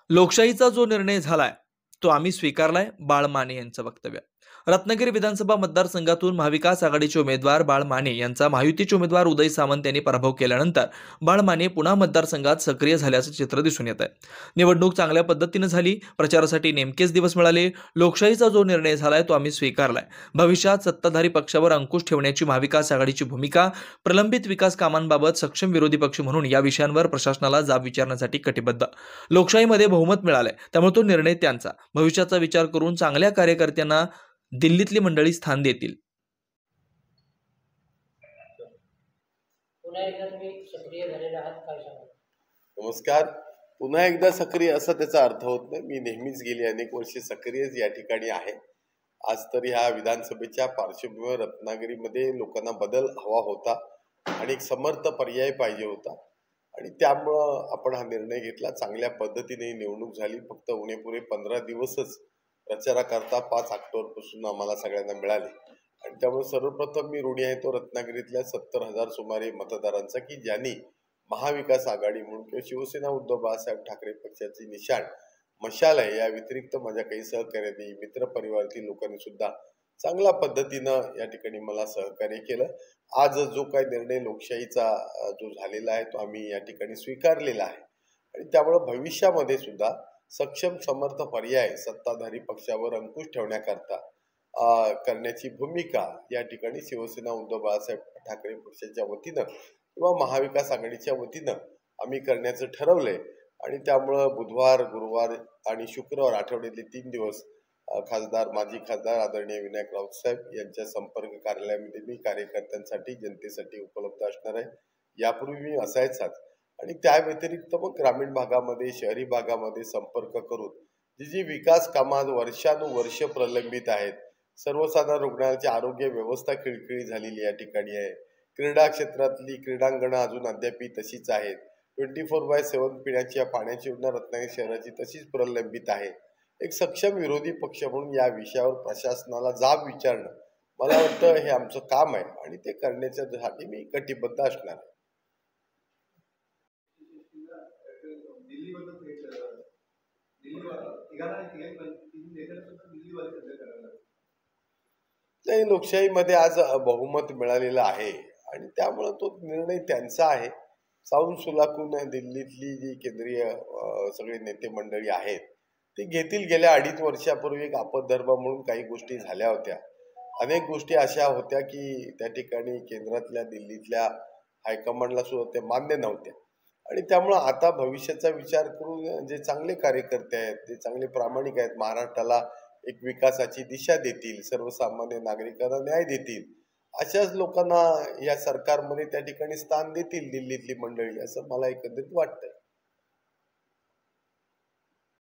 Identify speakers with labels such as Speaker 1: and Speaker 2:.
Speaker 1: लोकशाहीचा जो निर्णय झालाय तो आम्ही स्वीकारलाय, बाळ माने यांचं वक्तव्य. रत्नागिरी विधानसभा मतदारसंघातून महाविकास आघाडीचे उमेदवार बाळ माने यांचा महायुतीचे उमेदवार उदय सामंत यांनी पराभव केल्यानंतर बाळ माने पुन्हा मतदारसंघात सक्रिय झाल्याचं चित्र दिसून येत आहे. निवडणूक चांगल्या पद्धतीने झाली, प्रचारासाठी नेमकेच दिवस मिळाले. लोकशाहीचा जो निर्णय झालाय तो आम्ही स्वीकारलाय. भविष्यात सत्ताधारी पक्षावर अंकुश ठेवण्याची महाविकास आघाडीची भूमिका, प्रलंबित विकास कामांबाबत सक्षम विरोधी पक्ष म्हणून या विषयांवर प्रशासनाला जाब विचारण्यासाठी कटिबद्ध. लोकशाहीमध्ये बहुमत मिळालंय, त्यामुळे तो निर्णय त्यांचा. भविष्याचा विचार करून चांगल्या कार्यकर्त्यांना दिल्लीतली मंडळी स्थान देतील.
Speaker 2: नमस्कार. पुन्हा एकदा सक्रिय असा त्याचा अर्थ होत नाही. मी नेहमीच गेली अनेक वर्षे सक्रिय या ठिकाणी आहे. आज तरी ह्या विधानसभेच्या पार्श्वभूमीवर रत्नागिरीमध्ये लोकांना बदल हवा होता आणि एक समर्थ पर्याय पाहिजे होता आणि त्यामुळं आपण हा निर्णय घेतला. चांगल्या पद्धतीने निवडणूक झाली. फक्त उणेपुणे 15 दिवसच प्रचाराकरता 5 ऑक्टोबरपासून आम्हाला सगळ्यांना मिळाले आणि त्यामुळे सर्वप्रथम मी ऋणी आहे तो रत्नागिरीतल्या 70,000 सुमारे मतदारांचा की ज्यांनी महाविकास आघाडी म्हणून किंवा शिवसेना उद्धव बाळासाहेब ठाकरे पक्षाची निशाण मशाल आहे या व्यतिरिक्त माझ्या काही सहकार्यांनी, मित्रपरिवारातील लोकांनी सुद्धा चांगल्या पद्धतीनं या ठिकाणी मला सहकार्य केलं. आज जो काही निर्णय लोकशाहीचा जो झालेला आहे तो आम्ही या ठिकाणी स्वीकारलेला आहे आणि त्यामुळे भविष्यामध्ये सुद्धा सक्षम समर्थ पर्याय सत्ताधारी पक्षावर अंकुश ठेवण्याकरता करण्याची भूमिका या ठिकाणी शिवसेना उद्धव बाळासाहेब ठाकरे पक्षाच्या वतीनं किंवा महाविकास आघाडीच्या वतीनं आम्ही करण्याचं ठरवलंय आणि त्यामुळं बुधवार, गुरुवार आणि शुक्रवार आठवड्यातले 3 दिवस माजी खासदार आदरणीय विनायक राऊत साहेब यांच्या संपर्क कार्यालयामध्ये मी कार्यकर्त्यांसाठी, जनतेसाठी उपलब्ध असणार आहे. यापूर्वी मी असायचाच आणि त्या व्यतिरिक्त मग ग्रामीण भागामध्ये, शहरी भागामध्ये संपर्क करून जी विकास कामात वर्षानुवर्ष प्रलंबित आहेत, सर्वसाधारण रुग्णालयाची आरोग्य व्यवस्था खिळखिळी झालेली या ठिकाणी आहे. क्रीडा क्षेत्रातली क्रीडांगणं अजून अद्यापही तशीच आहेत. 24/7 पिण्याच्या पाण्याची योजना रत्नागिरी शहराची तशीच प्रलंबित आहे. एक सक्षम विरोधी पक्ष म्हणून या विषयावर प्रशासनाला जाब विचारणं मला वाटतं हे आमचं काम आहे आणि ते करण्यासाठी मी कटिबद्ध असणार आहे. नाही, लोकशाहीमध्ये आज बहुमत मिळालेलं आहे आणि त्यामुळे तो निर्णय त्यांचा आहे. साऊन सुलाखून दिल्लीतली जी केंद्रीय सगळे नेते मंडळी आहेत ते घेतील. गेल्या 2.5 वर्षापूर्वी एक आपत्धर्म म्हणून काही गोष्टी झाल्या होत्या. अनेक गोष्टी अशा होत्या की त्या ठिकाणी केंद्रातल्या दिल्लीतल्या हायकमांडला सुद्धा ते मान्य नव्हत्या आणि त्यामुळे आता भविष्याचा विचार करून जे चांगले कार्यकर्ते आहेत, ते चांगले प्रामाणिक आहेत, महाराष्ट्राला एक विकासाची दिशा देतील, सर्वसामान्य नागरिकांना न्याय देतील, अशाच लोकांना या सरकारमध्ये त्या ठिकाणी स्थान देतील दिल्लीतली मंडळी, असं मला एकंदरीत वाटतंय.